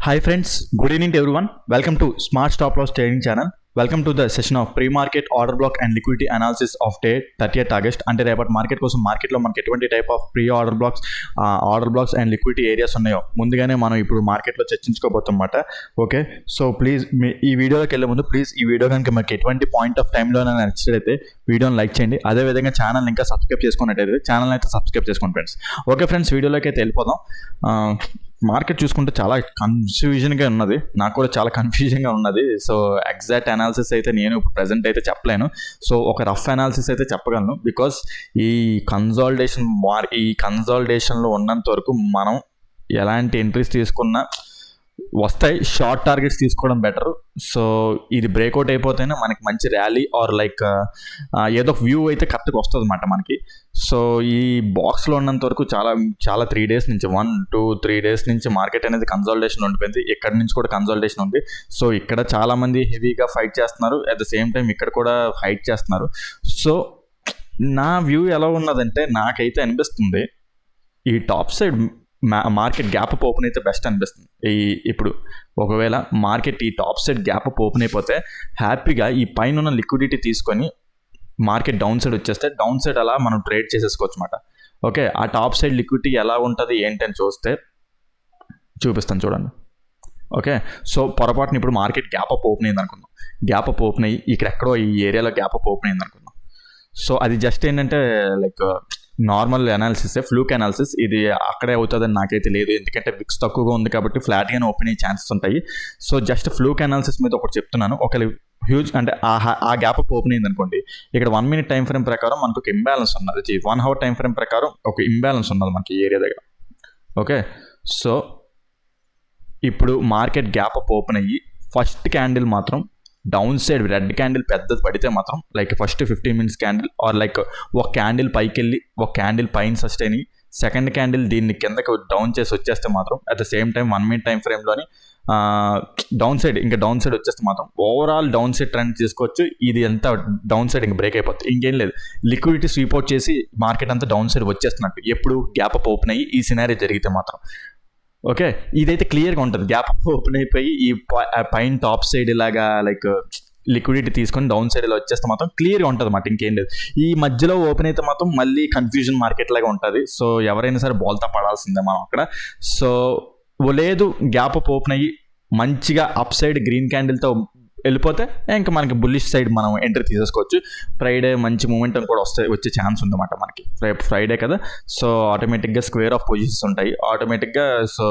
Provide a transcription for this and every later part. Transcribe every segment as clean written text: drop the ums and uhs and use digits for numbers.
Hi friends, good evening to everyone. Welcome to Smart Stop Loss Trading Channel. Welcome to the session of pre-market order block and liquidity analysis of day 30th August. అంటే రేపటి market కోసం మార్కెట్లో మనకి ఎటువంటి type of pre order blocks and liquidity areas ఉన్నాయో ముందుగానే మనం ఇప్పుడు మార్కెట్లో చర్చించుకోబోతున్నమాట. ఓకే, సో ప్లీజ్ ఈ వీడియోలోకి వెళ్ళే ముందు ప్లీజ్ ఈ వీడియో కనుక మనకి ఎటువంటి పాయింట్ ఆఫ్ టైంలో నచ్చినట్లయితే వీడియోని లైక్ చేయండి. అదేవిధంగా ఛానల్ ఇంకా సబ్స్క్రైబ్ చేసుకున్నట్టయితే ఛానల్ అయితే సబ్స్క్రైబ్ చేసుకోండి ఫ్రెండ్స్. ఓకే ఫ్రెండ్స్, వీడియోలోకి అయితే వెళ్ళిపోదాం. మార్కెట్ చూసుకుంటే చాలా కన్ఫ్యూజన్గా ఉన్నది, నాకు కూడా చాలా కన్ఫ్యూజన్గా ఉన్నది. సో ఎగ్జాక్ట్ అనాలిసిస్ అయితే నేను ఇప్పుడు ప్రజెంట్ అయితే చెప్పలేను. సో ఒక రఫ్ అనాలిసిస్ అయితే చెప్పగలను. బికాస్ ఈ కన్సాలిడేషన్లో ఉన్నంత వరకు మనం ఎలాంటి ఎంట్రీస్ తీసుకున్నా వస్తాయి. షార్ట్ టార్గెట్స్ తీసుకోవడం బెటర్. సో ఇది బ్రేక్అవుట్ అయిపోతేనే మనకి మంచి ర్యాలీ ఆర్ లైక్ ఏదో ఒక వ్యూ అయితే కరెక్ట్గా వస్తుంది అన్నమాట మనకి. సో ఈ బాక్స్లో ఉన్నంత వరకు చాలా 3 days నుంచి 1-2-3 days నుంచి మార్కెట్ అనేది కన్సాలిడేషన్ ఉండిపోయింది. ఇక్కడ నుంచి కూడా కన్సాలిడేషన్ ఉంది. సో ఇక్కడ చాలామంది హెవీగా ఫైట్ చేస్తున్నారు, అట్ ద సేమ్ టైం ఇక్కడ కూడా ఫైట్ చేస్తున్నారు. సో నా వ్యూ ఎలా ఉన్నదంటే నాకైతే అనిపిస్తుంది ఈ top side market gap up open అయితే బెస్ట్ అనిపిస్తుంది. ఇప్పుడు ఒకవేళ మార్కెట్ ఈ top side gap up open అయిపోతే హ్యాపీగా ఈ పైన ఉన్న లిక్విడిటీ తీసుకొని మార్కెట్ డౌన్ సైడ్ వచ్చేస్తే డౌన్ సైడ్ అలా మనం ట్రేడ్ చేసేసుకోవచ్చు అన్నమాట. ఓకే, ఆ టాప్ సైడ్ లిక్విడిటీ ఎలా ఉంటుంది ఏంటని చూపిస్తాను చూడండి. ఓకే, సో పొరపాటున ఇప్పుడు మార్కెట్ గ్యాప్ అప్ ఓపెన్ అయింది అనుకుందాం. గ్యాప్ అప్ ఓపెన్ అయ్యి ఇక్కడెక్కడో ఈ ఏరియాలో గ్యాప్ అప్ ఓపెన్ అయింది అనుకుందాం. సో అది జస్ట్ ఏంటంటే like normal analysis, fluke analysis. ఇది అక్కడే అవుతుందని నాకైతే లేదు, ఎందుకంటే విక్స్ తక్కువగా ఉంది కాబట్టి ఫ్లాట్గానే ఓపెన్ అయ్యే ఛాన్సెస్ ఉంటాయి. సో జస్ట్ ఫ్లూక్ అనాలిసిస్ మీద ఒకటి చెప్తున్నాను. ఒక హ్యూజ్ అంటే ఆ గ్యాప్ అప్ ఓపెన్ అయింది అనుకోండి, ఇక్కడ 1 minute టైం ఫ్రేమ్ ప్రకారం మనకు ఒక ఇంబ్యాలెన్స్ ఉన్నది, 1 hour టైం ఫ్రేమ్ ప్రకారం ఒక ఇంబ్యాలెన్స్ ఉన్నది మనకి ఈ ఏరియా దగ్గర. ఓకే, సో ఇప్పుడు మార్కెట్ గ్యాప్ అప్ ఓపెన్ అయ్యి ఫస్ట్ క్యాండిల్ మాత్రం డౌన్ సైడ్ రెడ్ క్యాండిల్ పెద్దది పడితే మాత్రం like first 15 minutes candle or like ఒక క్యాండిల్ పైకి వెళ్ళి ఒక క్యాండిల్ పైన సస్టైన్ అయ్యి సెకండ్ క్యాండిల్ దీన్ని కిందకి డౌన్ చేసి వచ్చేస్తే మాత్రం at the same time 1 minute time ఫ్రేమ్లోని డౌన్ సైడ్ వచ్చేస్తే మాత్రం ఓవరాల్ డౌన్ సైడ్ ట్రెండ్ తీసుకోవచ్చు. ఇది ఎంత డౌన్ సైడ్ ఇంకా బ్రేక్ అయిపోతుంది, ఇంకేం లేదు. లిక్విడిటీ స్వీప్ అవుట్ చేసి మార్కెట్ అంతా డౌన్ సైడ్ వచ్చేస్తున్నట్టు ఎప్పుడు గ్యాప్ అప్ ఓపెన్ అయ్యి ఈ సినారియో జరిగితే మాత్రం. ఓకే, ఇదైతే క్లియర్గా ఉంటుంది. గ్యాప్ అప్ ఓపెన్ అయిపోయి ఈ పైన టాప్ సైడ్ ఇలాగా లైక్ లిక్విడిటీ తీసుకొని డౌన్ సైడ్ ఇలా వచ్చేస్తే మాత్రం క్లియర్గా ఉంటుంది అన్నమాట, ఇంకేం లేదు. ఈ మధ్యలో ఓపెన్ అయితే మాత్రం మళ్ళీ కన్ఫ్యూజన్ మార్కెట్ లాగా ఉంటుంది. సో ఎవరైనా సరే బోల్తా పడాల్సిందే మనం అక్కడ. సో లేదు, గ్యాప్ అప్ ఓపెన్ అయ్యి మంచిగా అప్ సైడ్ గ్రీన్ క్యాండిల్తో వెళ్ళిపోతే ఇంకా మనకి బుల్లిష్ సైడ్ మనం ఎంట్రీ తీసేసుకోవచ్చు. ఫ్రైడే మంచి మూమెంటం కూడా వచ్చే ఛాన్స్ ఉందన్నమాట మనకి. ఫ్రైడే కదా, సో ఆటోమేటిక్గా స్క్వేర్ ఆఫ్ పొజిషన్స్ ఉంటాయి, ఆటోమేటిక్గా సో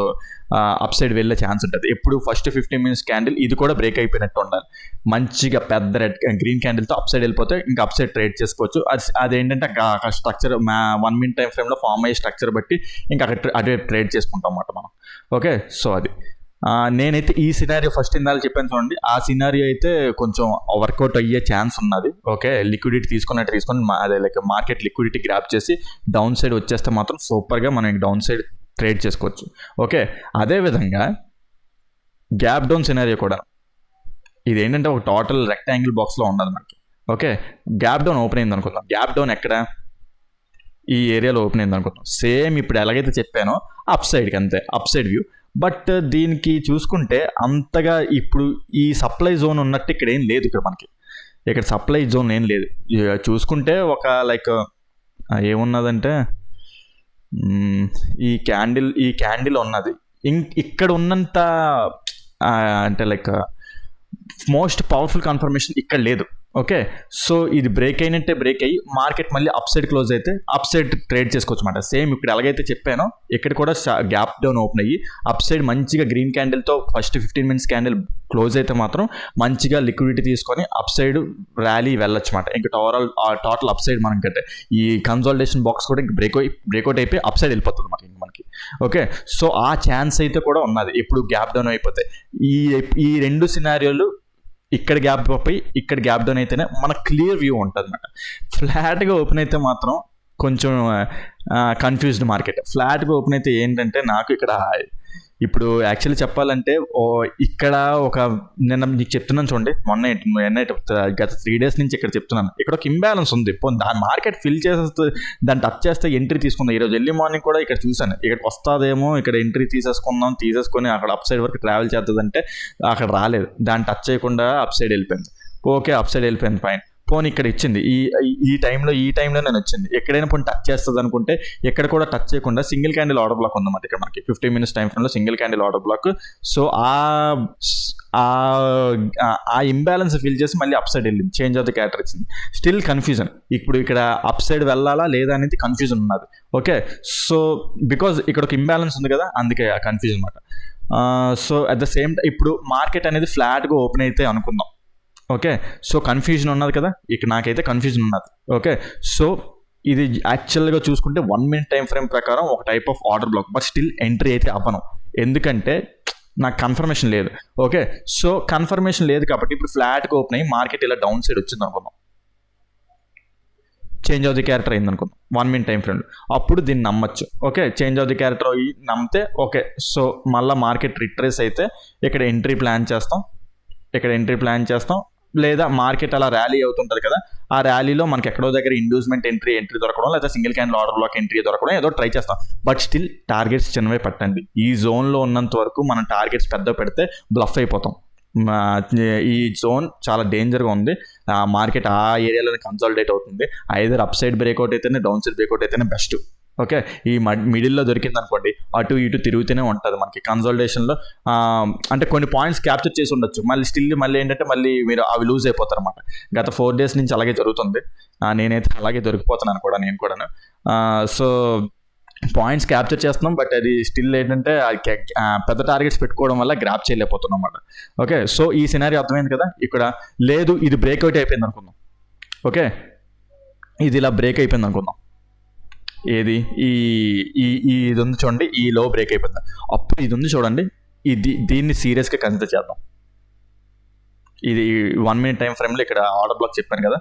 అప్ సైడ్ వెళ్ళే ఛాన్స్ ఉంటుంది. ఎప్పుడు ఫస్ట్ 15 minutes క్యాండిల్ ఇది కూడా బ్రేక్ అయిపోయినట్టు ఉండాలి. మంచిగా పెద్ద గ్రీన్ క్యాండిల్తో అప్ సైడ్ వెళ్ళిపోతే ఇంకా అప్ సైడ్ ట్రేడ్ చేసుకోవచ్చు. అదేంటంటే స్ట్రక్చర్ 1 minute టైం ఫ్రేమ్లో ఫామ్ అయ్యే స్ట్రక్చర్ బట్టి ఇంకా అదే ట్రేడ్ చేసుకుంటాం అన్నమాట మనం. ఓకే, సో అది నేనైతే ఈ సినారియో ఫస్ట్ ఇందాక చెప్పాను చూడండి, ఆ సినారియో అయితే కొంచెం వర్కౌట్ అయ్యే ఛాన్స్ ఉన్నది. ఓకే, లిక్విడిటీ తీసుకొని అదే లైక్ మార్కెట్ లిక్విడిటీ గ్రాప్ చేసి డౌన్ సైడ్ వచ్చేస్తే మాత్రం సూపర్గా మనం డౌన్ సైడ్ ట్రేడ్ చేసుకోవచ్చు. ఓకే, అదేవిధంగా గ్యాప్ డౌన్ సినారియో కూడా ఇది ఏంటంటే ఒక టోటల్ రెక్టాంగిల్ బాక్స్లో ఉన్నది మనకి. ఓకే, గ్యాప్ డౌన్ ఓపెన్ అయింది అనుకుందాం. గ్యాప్ డౌన్ ఎక్కడ ఈ ఏరియాలో ఓపెన్ అయింది అనుకుందాం. సేమ్ ఇప్పుడు ఎలాగైతే చెప్పానో అప్ సైడ్కి అంతే, అప్ సైడ్ వ్యూ. బట్ దీనికి చూసుకుంటే అంతగా ఇప్పుడు ఈ సప్లై జోన్ ఉన్నట్టు ఇక్కడ ఏం లేదు. ఇక్కడ సప్లై జోన్ ఏం లేదు. చూసుకుంటే ఒక లైక్ ఏమున్నదంటే ఈ క్యాండిల్ ఉన్నది. ఇక్కడ ఉన్నంత అంటే లైక్ మోస్ట్ పవర్ఫుల్ కన్ఫర్మేషన్ ఇక్కడ లేదు. ఓకే, సో ఇది బ్రేక్ అయినట్టే బ్రేక్ అయ్యి మార్కెట్ మళ్ళీ అప్ సైడ్ క్లోజ్ అయితే అప్ సైడ్ ట్రేడ్ చేసుకోవచ్చు అన్నమాట. సేమ్ ఇప్పుడు ఎలాగైతే చెప్పానో ఇక్కడ కూడా గ్యాప్ డౌన్ ఓపెన్ అయ్యి అప్ సైడ్ మంచిగా గ్రీన్ క్యాండిల్తో ఫస్ట్ 15 minutes క్యాండిల్ క్లోజ్ అయితే మాత్రం మంచిగా లిక్విడిటీ తీసుకొని అప్ సైడ్ ర్యాలీ వెళ్ళొచ్చు అన్నమాట. ఇంకా టోటల్ అప్ సైడ్ మనం కంటే ఈ కన్సాలిడేషన్ బాక్స్ కూడా ఇంకా బ్రేక్అవుట్ అయిపోయి అప్ సైడ్ వెళ్ళిపోతుంది మనకి. ఓకే, సో ఆ ఛాన్స్ అయితే కూడా ఉన్నది ఎప్పుడు గ్యాప్ డౌన్ అయిపోతే. ఈ 2 సినారియోలు ఇక్కడ గ్యాప్ అప్ అయ్యి ఇక్కడ గ్యాప్ డౌన్ అయితేనే మనకు క్లియర్ వ్యూ ఉంటుంది అన్నమాట. ఫ్లాట్గా ఓపెన్ అయితే మాత్రం కొంచెం కన్ఫ్యూజ్డ్ మార్కెట్. ఫ్లాట్గా ఓపెన్ అయితే ఏంటంటే నాకు ఇక్కడ ఇప్పుడు యాక్చువల్లీ చెప్పాలంటే ఇక్కడ ఒక నిన్న నీకు చెప్తున్నాను చూడండి, మొన్న గత 3 days నుంచి ఇక్కడ చెప్తున్నాను, ఇక్కడ ఒక ఇంబ్యాలెన్స్ ఉంది. దాని మార్కెట్ ఫిల్ చేసేస్తే దాన్ని టచ్ చేస్తే ఎంట్రీ తీసుకుందాం. ఈరోజు ఎర్లీ మార్నింగ్ కూడా ఇక్కడ చూసాను, ఇక్కడికి వస్తుందేమో, ఇక్కడ ఎంట్రీ తీసేసుకొని అక్కడ అప్ సైడ్ వరకు ట్రావెల్ చేస్తుందంటే అక్కడ రాలేదు, దాన్ని టచ్ చేయకుండా అప్ సైడ్ వెళ్ళిపోయింది. ఓకే, అప్ సైడ్ వెళ్ళిపోయింది, ఫైన్. పోనీ ఇక్కడ ఇచ్చింది ఈ టైంలో నేను వచ్చింది, ఎక్కడైనా పోనీ టచ్ చేస్తుంది అనుకుంటే ఎక్కడ కూడా టచ్ చేయకుండా సింగిల్ క్యాండిల్ ఆర్డర్ బ్లాక్ ఉందన్నమాట ఇక్కడ మనకి 15 minutes టైం ఫ్రేమ్లో single candle order black. So ఆ ఇంబ్యాలెన్స్ ఫిల్ చేసి మళ్ళీ అప్ సైడ్ వెళ్ళింది, చేంజ్ ఆఫ్ ది క్యారెక్టర్ ఇచ్చింది. స్టిల్ కన్ఫ్యూజన్, ఇప్పుడు ఇక్కడ అప్ సైడ్ వెళ్ళాలా లేదా అనేది కన్ఫ్యూజన్ ఉన్నది. ఓకే, సో బికాజ్ ఇక్కడ ఒక ఇంబ్యాలెన్స్ ఉంది కదా, అందుకే ఆ కన్ఫ్యూజన్ అనమాట. So at the same time ఇప్పుడు మార్కెట్ అనేది ఫ్లాట్గా ఓపెన్ అయితే అనుకుందాం. ఓకే, సో కన్ఫ్యూజన్ ఉన్నది కదా, ఇక్కడ నాకైతే కన్ఫ్యూజన్ ఉన్నది. ఓకే, సో ఇది యాక్చువల్గా చూసుకుంటే 1 minute టైం ఫ్రేమ్ ప్రకారం ఒక type of order black, but still entry అయితే అవ్వను, ఎందుకంటే నాకు కన్ఫర్మేషన్ లేదు. ఓకే, సో కన్ఫర్మేషన్ లేదు కాబట్టి ఇప్పుడు ఫ్లాట్గా ఓపెన్ అయ్యి మార్కెట్ ఇలా డౌన్ సైడ్ వచ్చింది అనుకుందాం, చేంజ్ ఆఫ్ ది క్యారెక్టర్ అయింది అనుకుందాం 1 minute టైం ఫ్రేమ్, అప్పుడు దీన్ని నమ్మచ్చు. Okay, change of the character అయ్యి నమ్మితే ఓకే, సో మళ్ళీ మార్కెట్ రిట్రేస్ అయితే ఇక్కడ ఎంట్రీ ప్లాన్ చేస్తాం, లేదా మార్కెట్ అలా ర్యాలీ అవుతుంటుంది కదా, ఆ ర్యాలీలో మనకి ఎక్కడో దగ్గర ఇండ్యూస్మెంట్ ఎంట్రీ దొరకడం, లేదా single candle order black entry దొరకడం ఏదో ట్రై చేస్తాం. బట్ స్టిల్ టార్గెట్స్ చిన్నవే పట్టండి. ఈ జోన్లో ఉన్నంత వరకు మనం టార్గెట్స్ పెద్ద పెడితే బ్లఫ్ అయిపోతాం. ఈ జోన్ చాలా డేంజర్గా ఉంది, మార్కెట్ ఆ ఏరియాలోనే కన్సాలిడేట్ అవుతుంది. ఐదర్ అప్ సైడ్ బ్రేక్అవుట్ అయితేనే, డౌన్ సైడ్ బ్రేక్అవుట్ అయితేనే బెస్ట్. ఓకే, ఈ మిడిల్లో దొరికింది అనుకోండి, అటు ఇటు తిరుగుతూనే ఉంటుంది మనకి కన్సాలిడేషన్లో. అంటే కొన్ని పాయింట్స్ క్యాప్చర్ చేసి ఉండొచ్చు, మళ్ళీ ఏంటంటే మళ్ళీ మీరు అవి లూజ్ అయిపోతారు అనమాట. గత 4 days నుంచి అలాగే జరుగుతుంది, నేనైతే అలాగే దొరికిపోతున్నాను కూడా, నేను కూడాను. సో పాయింట్స్ క్యాప్చర్ చేస్తున్నాం, బట్ అది స్టిల్ ఏంటంటే పెద్ద టార్గెట్స్ పెట్టుకోవడం వల్ల గ్రాప్ చేయలేకపోతున్నాం అన్నమాట. ఓకే, సో ఈ సినారీ అర్థమైంది కదా. ఇక్కడ లేదు, ఇది బ్రేక్అవుట్ అయిపోయింది అనుకుందాం. ఓకే, ఇది ఇలా బ్రేక్ అయిపోయింది అనుకుందాం, ఏది ఇది ఉంది చూడండి, ఈ లో బ్రేక్ అయిపోయింది. అప్పుడు ఇది ఉంది చూడండి, దీన్ని సీరియస్గా కన్సిడర్ చేద్దాం. ఇది 1 minute టైం ఫ్రేమ్లో ఇక్కడ ఆర్డర్ బ్లాక్ చెప్పాను కదా,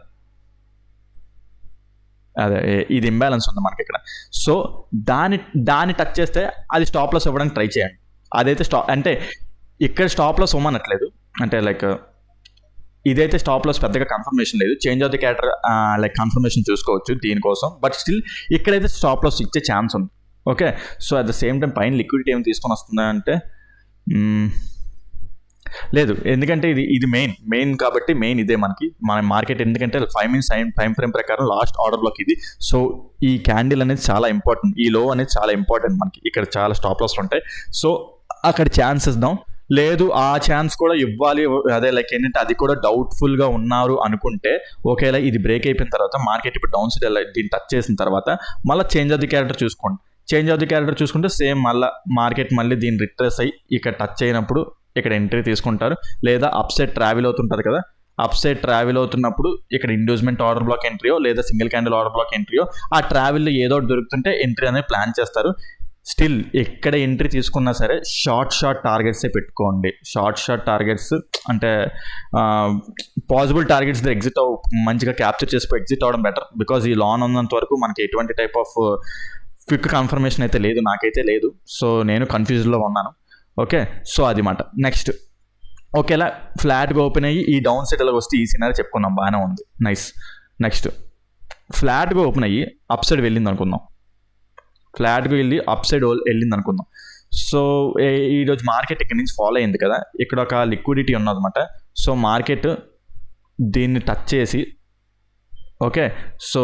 అదే ఇది ఇంబ్యాలెన్స్ ఉంది మనకి ఇక్కడ. సో దాన్ని టచ్ చేస్తే అది స్టాప్ లాస్ ఇవ్వడానికి ట్రై చేయండి. అదైతే అంటే ఇక్కడ స్టాప్ లాస్ ఇవ్వనట్లేదు, అంటే లైక్ ఇదైతే స్టాప్ లాస్ పెద్దగా కన్ఫర్మేషన్ లేదు, change of the character like confirmation చూసుకోవచ్చు దీనికోసం, బట్ స్టిల్ ఇక్కడైతే స్టాప్ లాస్ ఇచ్చే ఛాన్స్ ఉంది. Okay, so at the same time పైన లిక్విడిటీ ఏమి తీసుకొని వస్తుందా అంటే లేదు, ఎందుకంటే ఇది మెయిన్ కాబట్టి మెయిన్ ఇదే మన మార్కెట్, ఎందుకంటే 5 minutes టైం ఫ్రేమ్ ప్రకారం లాస్ట్ ఆర్డర్ బ్లాక్ ఇది. సో ఈ క్యాండిల్ అనేది చాలా ఇంపార్టెంట్, ఈ లో అనేది చాలా ఇంపార్టెంట్ మనకి, ఇక్కడ చాలా స్టాప్ లాస్ ఉంటాయి. సో అక్కడ ఛాన్స్ ఇద్దాం, లేదు ఆ ఛాన్స్ కూడా ఇవ్వాలి, అదే లైక్ ఏంటంటే అది కూడా డౌట్ఫుల్గా ఉన్నారు అనుకుంటే ఒకేలా ఇది బ్రేక్ అయిపోయిన తర్వాత మార్కెట్ ఇప్పుడు డౌన్ సైడ్ దీన్ని టచ్ చేసిన తర్వాత మళ్ళీ చేంజ్ ఆఫ్ ది క్యారెక్టర్ చూసుకోండి. చేంజ్ ఆఫ్ ది క్యారెక్టర్ చూసుకుంటే సేమ్ మళ్ళీ మార్కెట్ మళ్ళీ దీన్ని రిట్రేస్ అయ్యి ఇక్కడ టచ్ అయినప్పుడు ఇక్కడ ఎంట్రీ తీసుకుంటారు, లేదా అప్ సైడ్ ట్రావెల్ అవుతుంటుంది కదా, అప్ సైడ్ ట్రావెల్ అవుతున్నప్పుడు ఇక్కడ ఇండ్యూస్మెంట్ ఆర్డర్ బ్లాక్ ఎంట్రీయో లేదా సింగిల్ క్యాండిల్ ఆర్డర్ బ్లాక్ ఎంట్రీయో, ఆ ట్రావెల్లో ఏదో ఒకటి దొరుకుతుంటే ఎంట్రీ అనేది ప్లాన్ చేస్తారు. స్టిల్ ఎక్కడ ఎంట్రీ తీసుకున్నా సరే షార్ట్ టార్గెట్సే పెట్టుకోండి. షార్ట్ టార్గెట్స్ అంటే పాసిబుల్ టార్గెట్స్ ఎగ్జిట్ మంచిగా క్యాప్చర్ చేసి ఎగ్జిట్ అవ్వడం బెటర్. బికాజ్ ఈ లాన్ ఉన్నంత వరకు మనకి ఎటువంటి టైప్ ఆఫ్ క్విక్ కన్ఫర్మేషన్ అయితే లేదు, నాకైతే లేదు. సో నేను కన్ఫ్యూజ్లో ఉన్నాను. ఓకే, సో అది మాట. నెక్స్ట్ ఓకేలా ఫ్లాట్గా ఓపెన్ అయ్యి ఈ డౌన్ సైడ్ వస్తే ఈ సినారీ చెప్పుకున్నాం, బాగానే ఉంది, నైస్. నెక్స్ట్ ఫ్లాట్గా ఓపెన్ అయ్యి అప్ సైడ్ వెళ్ళింది అనుకుందాం, ఫ్లాట్గా వెళ్ళి అప్ సైడ్ వెళ్ళింది అనుకుందాం. సో ఈరోజు మార్కెట్ ఇక్కడ నుంచి ఫాలో అయింది కదా, ఇక్కడ ఒక లిక్విడిటీ ఉన్నదన్నమాట. సో మార్కెట్ దీన్ని టచ్ చేసి, ఓకే, సో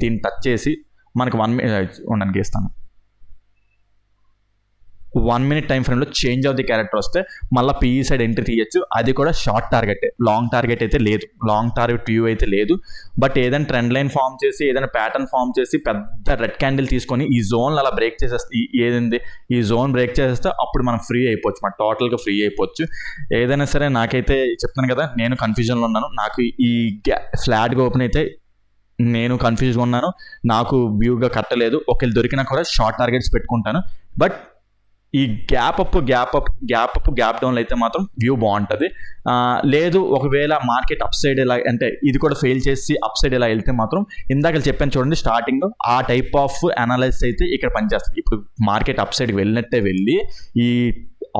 దీన్ని టచ్ చేసి మనకు 1 minute ఉండడానికి ఇస్తాను, 1 minute టైం ఫ్రేమ్లో చేంజ్ ఆఫ్ ది క్యారెక్టర్ వస్తే మళ్ళీ పీఈ సైడ్ ఎంట్రీ తీయచ్చు. అది కూడా షార్ట్ టార్గెట్, లాంగ్ టార్గెట్ అయితే లేదు, లాంగ్ టార్గెట్ వ్యూ అయితే లేదు. బట్ ఏదైనా ట్రెండ్ లైన్ ఫామ్ చేసి, ఏదైనా ప్యాటర్న్ ఫామ్ చేసి పెద్ద రెడ్ క్యాండిల్ తీసుకొని ఈ జోన్ అలా బ్రేక్ చేసేస్తే, ఈ జోన్ బ్రేక్ చేసేస్తే అప్పుడు మనం ఫ్రీ అయిపోవచ్చు, మనం టోటల్గా ఫ్రీ అయిపోవచ్చు. ఏదైనా సరే నాకైతే చెప్తాను కదా, నేను కన్ఫ్యూజన్లో ఉన్నాను. నాకు ఈ ఫ్లాట్గా ఓపెన్ అయితే నేను కన్ఫ్యూజ్గా ఉన్నాను, నాకు వ్యూగా కట్టలేదు. ఒకవేళ దొరికినా కూడా షార్ట్ టార్గెట్స్ పెట్టుకుంటాను. బట్ ఈ గ్యాప్ డౌన్లో అయితే మాత్రం వ్యూ బాగుంటుంది. లేదు ఒకవేళ మార్కెట్ అప్ సైడ్ ఇలా అంటే ఇది కూడా ఫెయిల్ చేసి అప్ సైడ్ ఇలా వెళ్తే మాత్రం ఇందాక చెప్పాను చూడండి స్టార్టింగ్, ఆ టైప్ ఆఫ్ అనాలిసిస్ అయితే ఇక్కడ పనిచేస్తుంది. ఇప్పుడు మార్కెట్ అప్ సైడ్కి వెళ్ళినట్టే వెళ్ళి ఈ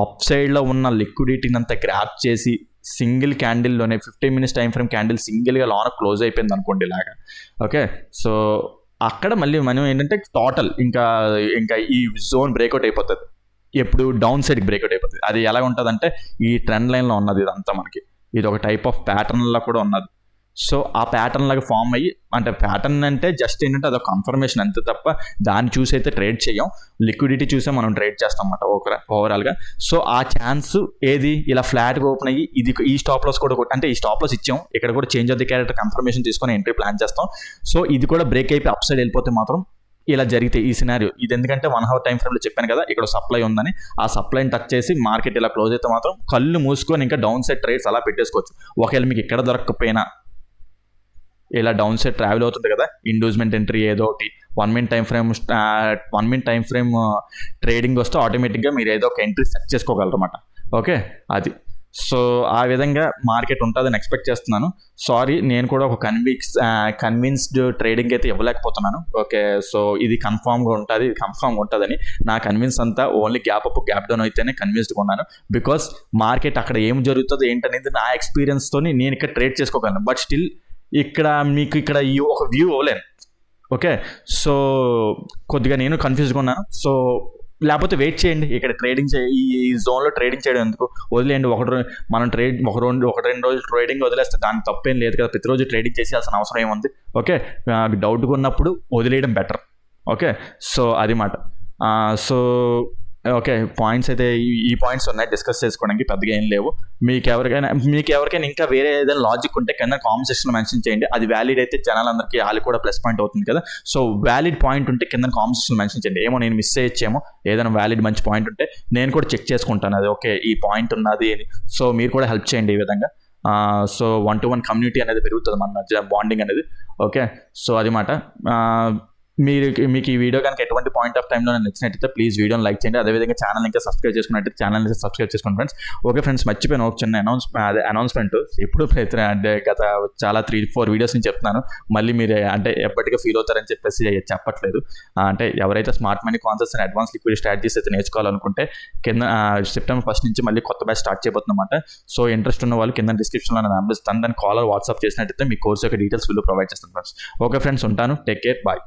అప్ సైడ్లో ఉన్న లిక్విడిటీని అంతా గ్రాప్ చేసి సింగిల్ క్యాండిల్లోనే 15 minutes టైం ఫ్రేమ్ క్యాండిల్ సింగిల్గా లోన క్లోజ్ అయిపోయింది అనుకోండి ఇలాగా. ఓకే, సో అక్కడ మళ్ళీ మనం ఏంటంటే టోటల్ ఇంకా ఈ జోన్ బ్రేక్అవుట్ అయిపోతుంది. ఎప్పుడు డౌన్ సైడ్కి బ్రేక్అవుట్ అయిపోతుంది. అది ఎలా ఉంటుంది అంటే ఈ ట్రెండ్ లైన్లో ఉన్నది ఇదంతా మనకి, ఇది ఒక టైప్ ఆఫ్ ప్యాటర్న్లో కూడా ఉన్నది. సో ఆ ప్యాటర్న్ లాగా ఫామ్ అయ్యి, అంటే ప్యాటర్న్ అంటే జస్ట్ ఏంటంటే అదొక కన్ఫర్మేషన్ అంతే తప్ప దాన్ని చూసి అయితే ట్రేడ్ చేయం. లిక్విడిటీ చూసే మనం ట్రేడ్ చేస్తాం అన్నమాట ఓవరాల్గా. సో ఆ ఛాన్స్ ఏది ఇలా ఫ్లాట్గా ఓపెన్ అయ్యి ఇది ఈ స్టాప్ లాస్ కూడా అంటే ఈ స్టాప్ లాస్ ఇచ్చాం, ఇక్కడ కూడా change of the character confirmation తీసుకొని ఎంట్రీ ప్లాన్ చేస్తాం. సో ఇది కూడా బ్రేక్ అయిపోయి అప్ సైడ్ వెళ్ళిపోతే మాత్రం ఇలా జరిగితే ఈ సినారియో ఇది, ఎందుకంటే 1 hour టైం ఫ్రేమ్లో చెప్పాను కదా ఇక్కడ సప్లై ఉందని, ఆ సప్లైని టచ్ చేసి మార్కెట్ ఇలా క్లోజ్ అయితే మాత్రం కళ్ళు మూసుకొని ఇంకా డౌన్ సైడ్ ట్రేడ్స్ అలా పెట్టేసుకోవచ్చు. ఒకవేళ మీకు ఇక్కడ దొరకకపోయినా ఇలా డౌన్ సైడ్ ట్రావెల్ అవుతుంది కదా, ఇండ్యూస్మెంట్ ఎంట్రీ ఏదో ఒకటి 1 minute టైం ఫ్రేమ్ ట్రేడింగ్ వస్తే ఆటోమేటిక్గా మీరు ఏదో ఒక ఎంట్రీ సెట్ చేసుకోగలరు అన్నమాట. ఓకే, అది సో ఆ విధంగా మార్కెట్ ఉంటుందని ఎక్స్పెక్ట్ చేస్తున్నాను. సారీ, నేను కూడా ఒక కన్విన్స్డ్ ట్రేడింగ్ అయితే ఇవ్వలేకపోతున్నాను. ఓకే, సో ఇది కన్ఫామ్గా ఉంటుందని నా కన్విన్స్ అంతా ఓన్లీ గ్యాప్ డౌన్ అయితేనే కన్విన్స్డ్గా ఉన్నాను. బికాస్ మార్కెట్ అక్కడ ఏం జరుగుతుందో ఏంటనేది నా ఎక్స్పీరియన్స్తో నేను ఇక్కడ ట్రేడ్ చేసుకోగలను. బట్ స్టిల్ మీకు ఇక్కడ ఈ ఒక వ్యూ ఇవ్వలేను. ఓకే, సో కొద్దిగా నేను కన్ఫ్యూజ్గా ఉన్నాను. సో లేకపోతే వెయిట్ చేయండి, ఇక్కడ ట్రేడింగ్ ఈ జోన్లో ట్రేడింగ్ చేయడం ఎందుకు, వదిలేయండి. మనం ఒక రెండు రోజులు ట్రేడింగ్ వదిలేస్తే దానికి తప్పేం లేదు కదా, ప్రతిరోజు ట్రేడింగ్ చేసేయాల్సిన అవసరం ఏముంది. ఓకే, డౌట్గా ఉన్నప్పుడు వదిలేయడం బెటర్. ఓకే, సో అది మాట. సో ఓకే, పాయింట్స్ అయితే ఈ పాయింట్స్ ఉన్నాయి డిస్కస్ చేసుకోవడానికి, పెద్దగా ఏం లేవు. మీకు ఎవరికైనా ఇంకా వేరే ఏదైనా లాజిక్ ఉంటే కింద కామెంట్ సెక్షన్లో మెన్షన్ చేయండి. అది వ్యాలిడ్ అయితే ఛానల్ అందరికీ వాళ్ళు కూడా ప్లస్ పాయింట్ అవుతుంది కదా. సో వ్యాలిడ్ పాయింట్ ఉంటే కింద కామెంట్ సెక్షన్లో మెన్షన్ చేయండి. ఏమో నేను మిస్ చేయొచ్చేమో, ఏదైనా వ్యాలిడ్ మంచి పాయింట్ ఉంటే నేను కూడా చెక్ చేసుకుంటాను, అది ఓకే ఈ పాయింట్ ఉన్నది అని. సో మీరు కూడా హెల్ప్ చేయండి ఈ విధంగా. సో 1-to-1 కమ్యూనిటీ అనేది పెరుగుతుంది మన మధ్య, బాండింగ్ అనేది. ఓకే, సో అది మాట. మీకు ఈ వీడియో కనుక ఎటువంటి పాయింట్ ఆఫ్ టైంలో నచ్చినట్టయితే ప్లీజ్ వీడియోని లైక్ చేయండి. అదేవిధంగా ఛానల్ ఇంకా సబ్స్క్రైబ్ చేసుకున్నట్టయితే ఛానల్ సబ్స్క్రైబ్ చేసుకోండి ఫ్రెండ్స్. ఓకే ఫ్రెండ్స్, మర్చిపోయిన ఒక చిన్న అనౌన్స్మెంట్ ఎప్పుడు అంటే గత చాలా 3-4 వీడియోస్ నుంచి చెప్తున్నాను, మళ్ళీ మీరు అంటే ఎప్పటికీ ఫీల్ అవుతారని చెప్పేసి చెప్పట్లేదు. అంటే ఎవరైతే smart money concepts and advance liquidity strategies అయితే నేర్చుకోవాలనుకుంటే కింద September 1st నుంచి మళ్ళీ కొత్త బ్యాచ్ స్టార్ట్ చేయబోతుందన్నమాట. సో ఇంట్రెస్ట్ ఉన్న వాళ్ళు కింద డిస్క్రిప్షన్లో నెంబర్ ఇస్తాను, దాన్ని కాల్ వాట్సాప్ చేసినట్టయితే మీ కోర్స్ యొక్క డీటెయిల్స్ ప్రొవైడ్ చేస్తాను ఫ్రెండ్స్. ఓకే ఫ్రెండ్స్, ఉంటాను. Take care, bye.